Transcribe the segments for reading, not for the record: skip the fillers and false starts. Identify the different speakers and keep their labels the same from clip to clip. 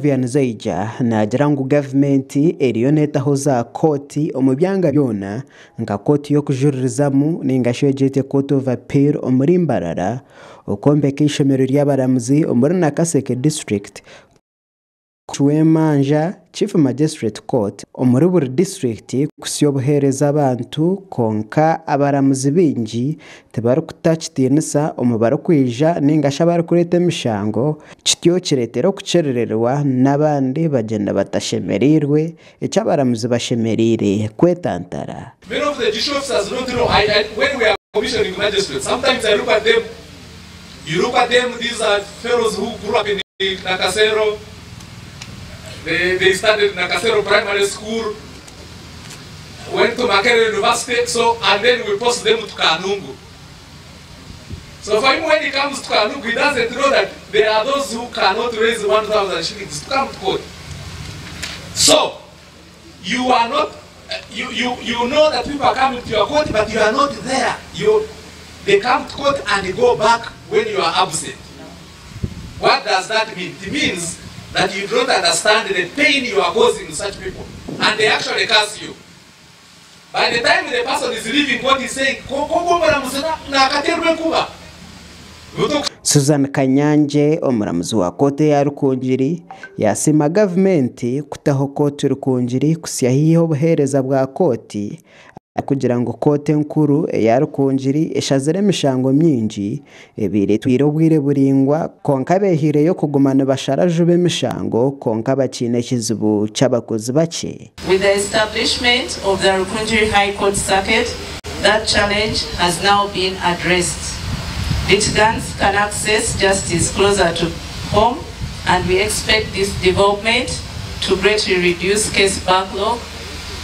Speaker 1: Vian Zaija nagira ngu gavumenti eriyo netaho za koti omu byanga byona nka koti y'okujuririzamu ninga shegete court of appeal omuri Mbarara okombeka ishomero ry'abaramuzi omuri Nakaseke district Chwemanja Chief Magistrate Court omuri buri district kusya obuhereza abantu konka abaramuzi bingi tebari kutakitinisa omu barikwija ninga shabari kureta emishango kityo kiretera okucerererwa n'abandi bagenda batashemerirwe icyo abaramuzi bashemerire kwetantara.
Speaker 2: Many of the judicial officers don't know. When we are commissioning magistrates, sometimes I look at them. You look at them, these are fellows who grew up in Nakasero. They studied Nakasero Primary School, went to Makerere University, and then we post them to Kanungu. So for him, when he comes to Kanungu, he doesn't know that there are those who cannot raise 1,000 shillings to come to court. So you are not, you know that people are coming to your court, but you are not there. They come to court and they go back when you are absent. What does that mean? It means that you don't understand the pain you are causing such people, and they actually curse you. By the time the person is leaving, what he's saying,
Speaker 1: Susan Kanyanje omuramuzi wa kote ya Rukungiri yasima gavumenti kutaho kote Rukungiri kusyahiho obuhereza bwa koti kugira ngo kote nkuru ya Rukungiri eshazire emishango myingi ebire twire obwire buringwa konka behire yo kugumana basharaju b'emishango konka bakine ekizibu cy'abakozi bake.
Speaker 3: With the establishment of the Rukungiri High Court Circuit, that challenge has now been addressed. Litigants can access justice closer to home, and we expect this development to greatly reduce case backlog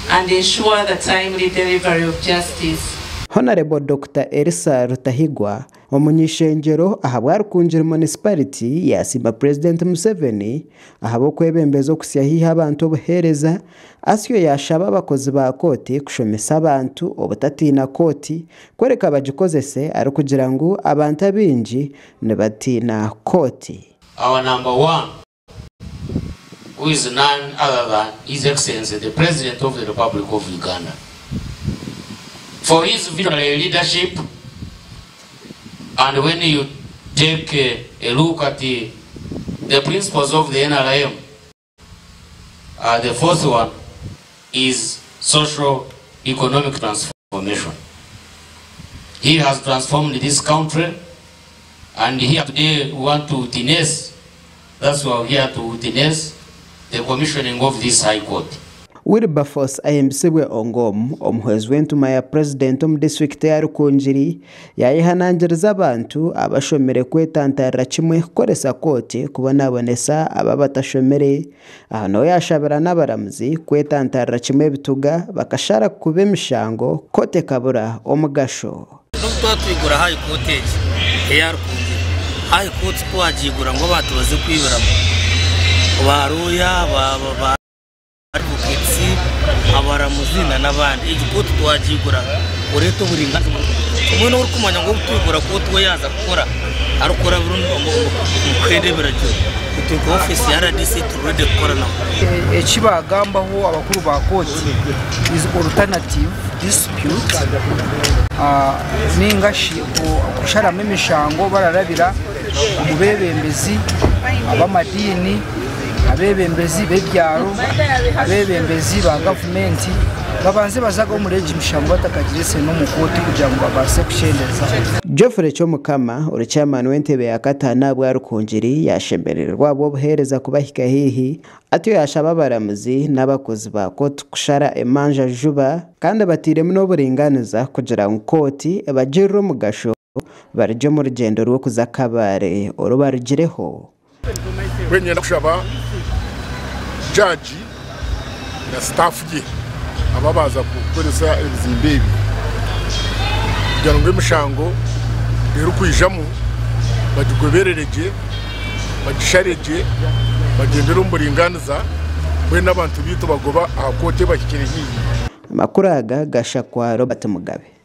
Speaker 3: and ensure the timely delivery of justice.
Speaker 1: Honorable Dr. Elisa Rutahigwa omunyishengero ahabwa Rukungiri Municipality yasima President Museveni ahabo kwebembezo kusyahiha abantu obuhereza asyo yashaba abakozi ba koti kushomesa abantu obutatina koti kwereka bagikozese ari kugira ngo abantu abingi nebatina koti.
Speaker 4: Our number one, who is none other than His Excellency, the President of the Republic of Uganda, for his visionary leadership. And when you take a look at the principles of the NRM, the fourth one is social economic transformation. He has transformed this country, and here today we want to witness, that's why we're here to witness the commissioning of this High Court.
Speaker 1: Wilberforce ayembisibwe Ongom omuhwezi w'entuma ya President omu district ya Rukungiri yayihanangiriza abantu abashomere kwetantara kimwe kukoresa koti kubonabonesa ababatashomere aho yashabira n'abaramuzi kwetantara kimwe ebituga bakashara kuba emishango kote kabura omugasho.
Speaker 5: Twatwigura High Court ya Rukungiri. High Court twagigura ngo batubaze kwibiramo baruya abaramuzina n'abandi igikoto twagigura ureto buringaza umwe no kumanya ngo twigura ko twe yaza gukora arukora burundu kwende birajo tuko office ya RDC turede gukora naho
Speaker 6: ekibagambaho abakuru ba koti is alternative dispute ningashi kusharamo emishango bararabira umubebembezi abamadini abebembezi bebyaro abebembezi ba government babanze bazaga umurege imishango batakagirese no mukoti kugira ngo babase kushendeza.
Speaker 1: Geoffrey Chomukama uri chairman w'entebe ya katana bwa Rukungiri yashembererwa abo buhereza kubahika hihi atiyo yashaba abaramuzi n'abakozi ba koti kushara emanja juba kandi batiremo n'oburinganiza kugira ngo koti bagirire umugasho barije mu rugendo rwo kuzakabare orubarugireho.
Speaker 7: Wenye kushaba judge na staff ye ababaza kukoresa ebizimbe kugira ngo emishango rero kwijamu bagigoberereje bagishareje bagendera umuringaniza we n'abantu bito bagoba akote bakikire hiyi.
Speaker 1: Makuru aga gashakwa Robert Mugabe.